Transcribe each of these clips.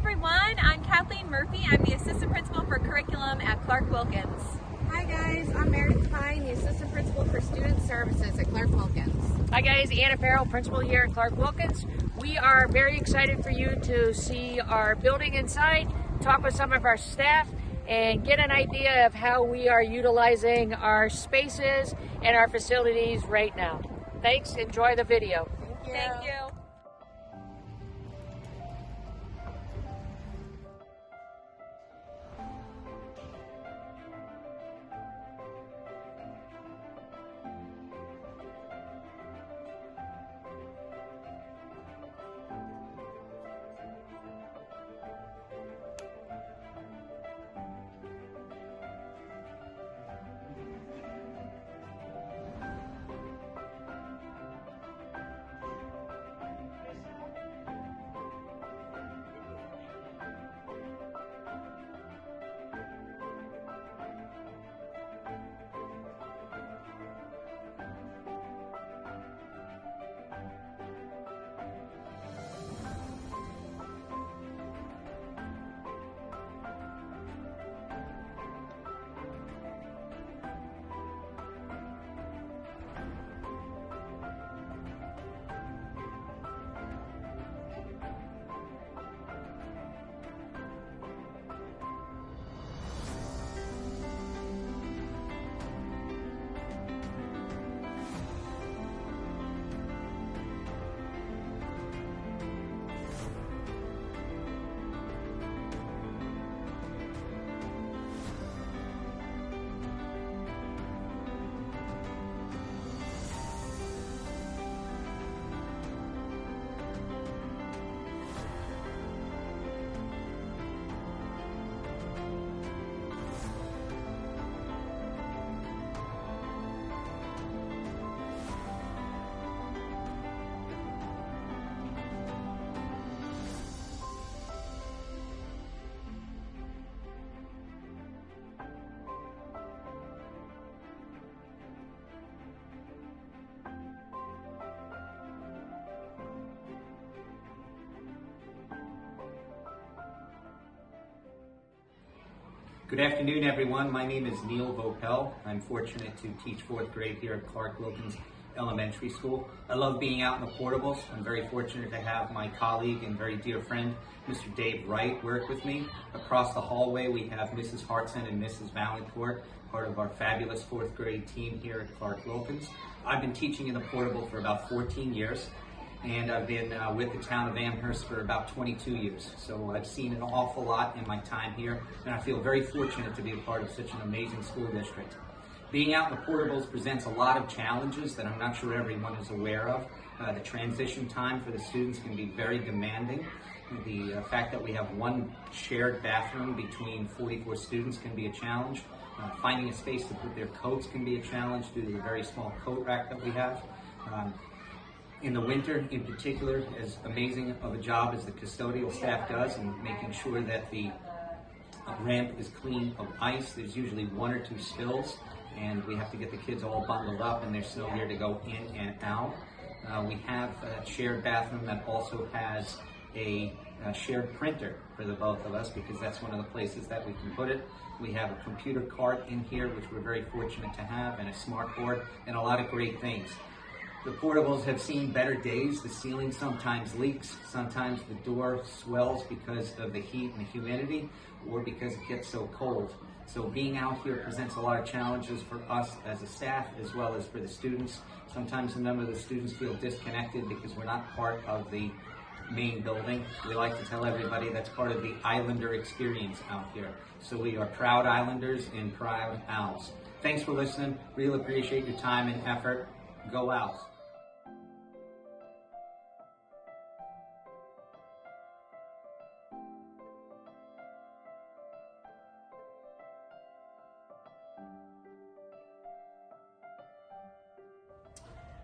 everyone, I'm Kathleen Murphy. I'm the Assistant Principal for Curriculum at Clark-Wilkins. Hi guys, I'm Meredith Pine, the Assistant Principal for Student Services at Clark-Wilkins. Hi guys, Anna Farrell, Principal here at Clark-Wilkins. We are very excited for you to see our building inside, talk with some of our staff, and get an idea of how we are utilizing our spaces and our facilities right now. Thanks, enjoy the video. Thank you. Good afternoon, everyone. My name is Neil Vopel. I'm fortunate to teach fourth grade here at Clark-Wilkins Elementary School. I love being out in the portables. I'm very fortunate to have my colleague and very dear friend, Mr. Dave Wright, work with me. Across the hallway, we have Mrs. Hartson and Mrs. Valancourt, part of our fabulous fourth grade team here at Clark-Wilkins. I've been teaching in the portable for about 14 years. And I've been with the town of Amherst for about 22 years. So I've seen an awful lot in my time here, and I feel very fortunate to be a part of such an amazing school district. Being out in the portables presents a lot of challenges that I'm not sure everyone is aware of. The transition time for the students can be very demanding. The fact that we have one shared bathroom between 44 students can be a challenge. Finding a space to put their coats can be a challenge due to the very small coat rack that we have. In the winter, in particular, as amazing of a job as the custodial staff does in making sure that the ramp is clean of ice, there's usually one or two spills, and we have to get the kids all bundled up in their snow gear to go in and out. We have a shared bathroom that also has a shared printer for the both of us, because that's one of the places that we can put it. We have a computer cart in here, which we're very fortunate to have, and a smart board, and a lot of great things. The portables have seen better days. The ceiling sometimes leaks. Sometimes the door swells because of the heat and the humidity, or because it gets so cold. So being out here presents a lot of challenges for us as a staff, as well as for the students. Sometimes a number of the students feel disconnected because we're not part of the main building. We like to tell everybody that's part of the Islander experience out here. So we are proud Islanders and proud Owls. Thanks for listening. Really appreciate your time and effort. Go Owls.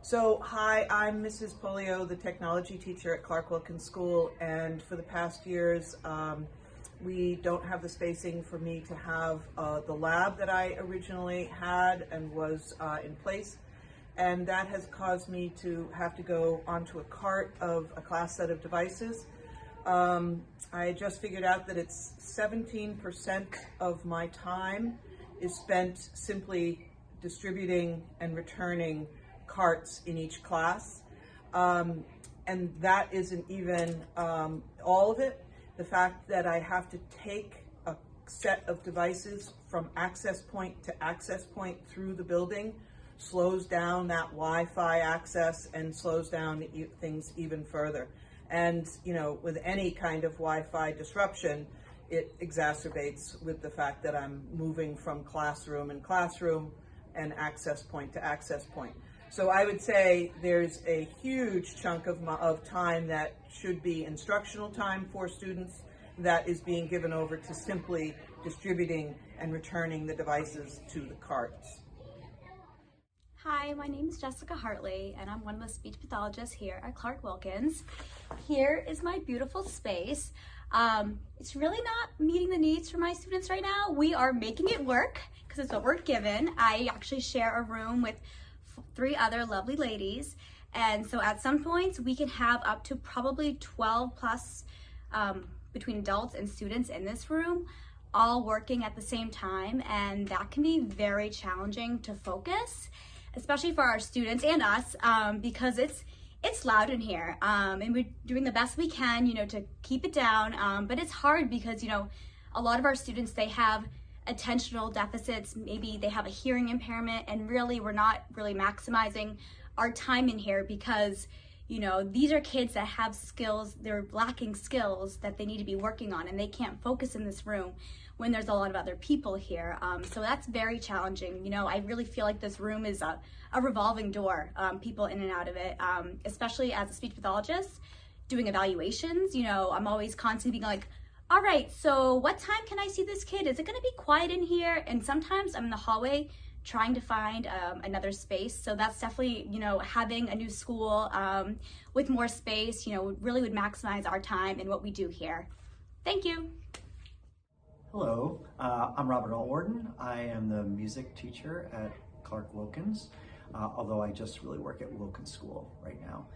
So, hi, I'm Mrs. Polio, the technology teacher at Clark-Wilkins School, and for the past years, we don't have the spacing for me to have the lab that I originally had and was in place, and that has caused me to have to go onto a cart of a class set of devices. I just figured out that it's 17% of my time is spent simply distributing and returning carts in each class. And that isn't even all of it. The fact that I have to take a set of devices from access point to access point through the building slows down that Wi-Fi access and slows down things even further. And, you know, with any kind of Wi-Fi disruption, it exacerbates with the fact that I'm moving from classroom and classroom and access point to access point. So I would say there's a huge chunk of time that should be instructional time for students that is being given over to simply distributing and returning the devices to the carts. Hi, my name is Jessica Hartley, and I'm one of the speech pathologists here at Clark-Wilkins. Here is my beautiful space. It's really not meeting the needs for my students right now. We are making it work because it's what we're given. I actually share a room with 3 other lovely ladies, and so at some points we can have up to probably 12 plus between adults and students in this room, all working at the same time, and that can be very challenging to focus, especially for our students and us, because it's loud in here, and we're doing the best we can, you know, to keep it down, but it's hard because, you know, a lot of our students, they have attentional deficits, maybe they have a hearing impairment, and really we're not really maximizing our time in here because, you know, these are kids that have skills, they're lacking skills that they need to be working on, and they can't focus in this room when there's a lot of other people here. So that's very challenging. You know, I really feel like this room is a revolving door, people in and out of it, especially as a speech pathologist doing evaluations. You know, I'm always constantly being like, all right, so what time can I see this kid? Is it gonna be quiet in here? And sometimes I'm in the hallway trying to find another space. So that's definitely, you know, having a new school with more space, you know, really would maximize our time and what we do here. Thank you. Hello, I'm Mrwarden. I am the music teacher at Clark-Wilkins, although I just really work at Wilkins School right now.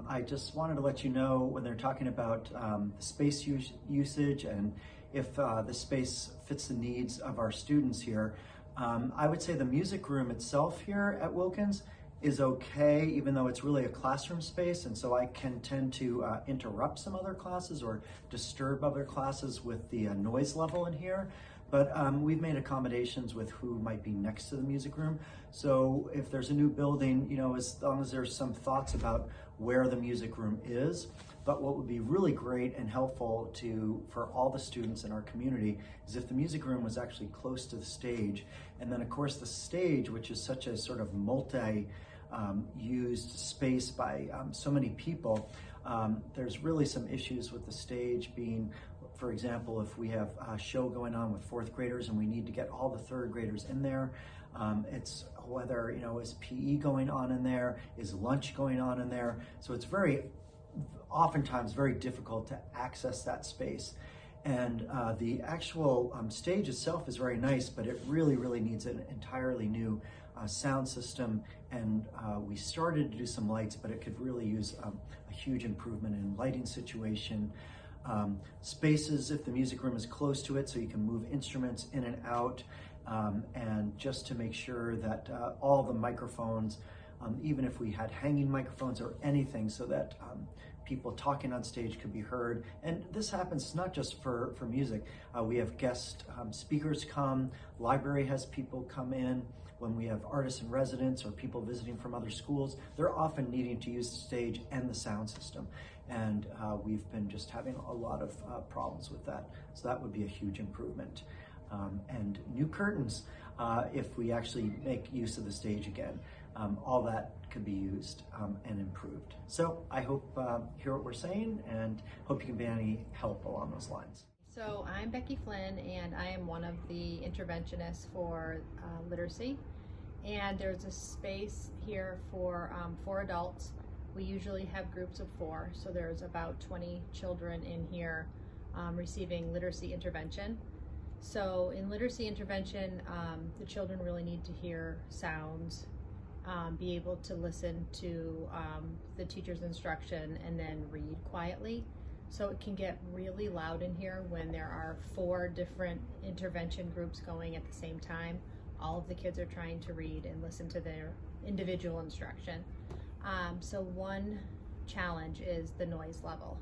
I just wanted to let you know when they're talking about the space usage and if the space fits the needs of our students here. I would say the music room itself here at Wilkins is okay, even though it's really a classroom space, and so I can tend to interrupt some other classes or disturb other classes with the noise level in here. But we've made accommodations with who might be next to the music room. So if there's a new building, you know, as long as there's some thoughts about where the music room is. But what would be really great and helpful for all the students in our community is if the music room was actually close to the stage. And then of course the stage, which is such a sort of multi-used space by so many people, there's really some issues with the stage being, for example, if we have a show going on with 4th graders and we need to get all the 3rd graders in there, it's whether, you know, is PE going on in there, is lunch going on in there? So it's oftentimes very difficult to access that space. And the actual stage itself is very nice, but it really needs an entirely new sound system. And we started to do some lights, but it could really use a huge improvement in lighting situation. Spaces, if the music room is close to it, so you can move instruments in and out, and just to make sure that all the microphones, even if we had hanging microphones or anything, so that people talking on stage could be heard. And this happens not just for music. We have guest speakers come, library has people come in. When we have artists in residence or people visiting from other schools, they're often needing to use the stage and the sound system. And we've been just having a lot of problems with that. So that would be a huge improvement. And new curtains, if we actually make use of the stage again. All that could be used and improved. So I hope hear what we're saying and hope you can be any help along those lines. So I'm Becky Flynn, and I am one of the interventionists for literacy. And there's a space here for adults. We usually have groups of 4, so there's about 20 children in here receiving literacy intervention. So in literacy intervention, the children really need to hear sounds, be able to listen to the teacher's instruction, and then read quietly. So it can get really loud in here when there are 4 different intervention groups going at the same time. All of the kids are trying to read and listen to their individual instruction. So one challenge is the noise level.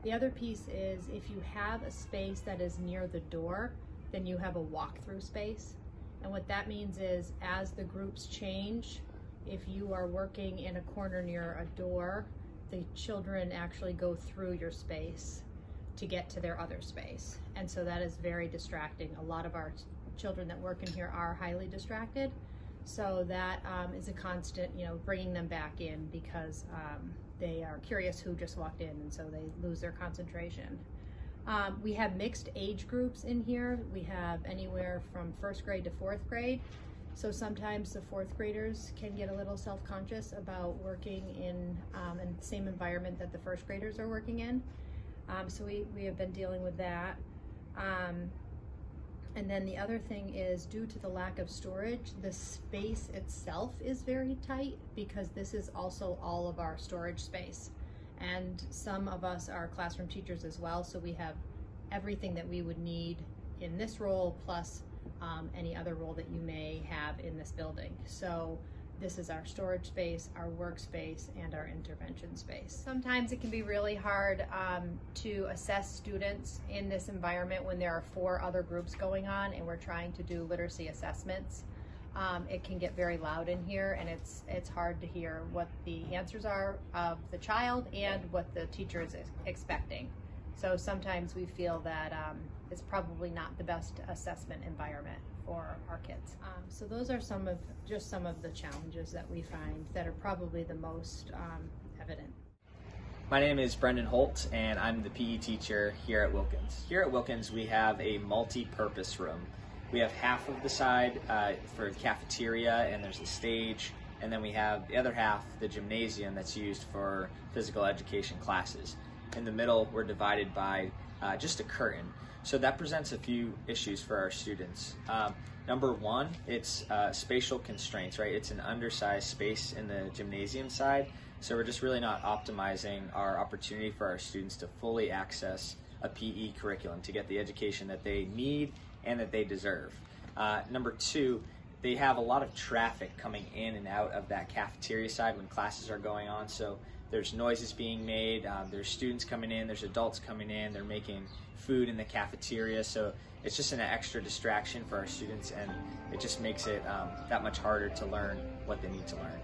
The other piece is if you have a space that is near the door, then you have a walk-through space. And what that means is as the groups change, if you are working in a corner near a door, the children actually go through your space to get to their other space. And so that is very distracting. A lot of our children that work in here are highly distracted. So that is a constant, bringing them back in because they are curious who just walked in, and so they lose their concentration. We have mixed age groups in here. We have anywhere from 1st grade to 4th grade. So sometimes the 4th graders can get a little self-conscious about working in the same environment that the 1st graders are working in. So we have been dealing with that. And then the other thing is, due to the lack of storage, the space itself is very tight because this is also all of our storage space. And some of us are classroom teachers as well, so we have everything that we would need in this role plus any other role that you may have in this building. So this is our storage space, our workspace, and our intervention space. Sometimes it can be really hard to assess students in this environment when there are 4 other groups going on and we're trying to do literacy assessments. It can get very loud in here, and it's hard to hear what the answers are of the child and what the teacher is expecting. So sometimes we feel that it's probably not the best assessment environment for our kids. So those are some of the challenges that we find that are probably the most evident. My name is Brendan Holt, and I'm the PE teacher here at Wilkins. Here at Wilkins, we have a multi-purpose room. We have half of the side for the cafeteria, and there's the stage, and then we have the other half, the gymnasium, that's used for physical education classes. In the middle, we're divided by just a curtain. So that presents a few issues for our students. Number one, it's spatial constraints, right? It's an undersized space in the gymnasium side, so we're just really not optimizing our opportunity for our students to fully access a PE curriculum to get the education that they need and that they deserve. Number two, they have a lot of traffic coming in and out of that cafeteria side when classes are going on, so there's noises being made, there's students coming in, there's adults coming in, they're making food in the cafeteria, so it's just an extra distraction for our students, and it just makes it that much harder to learn what they need to learn.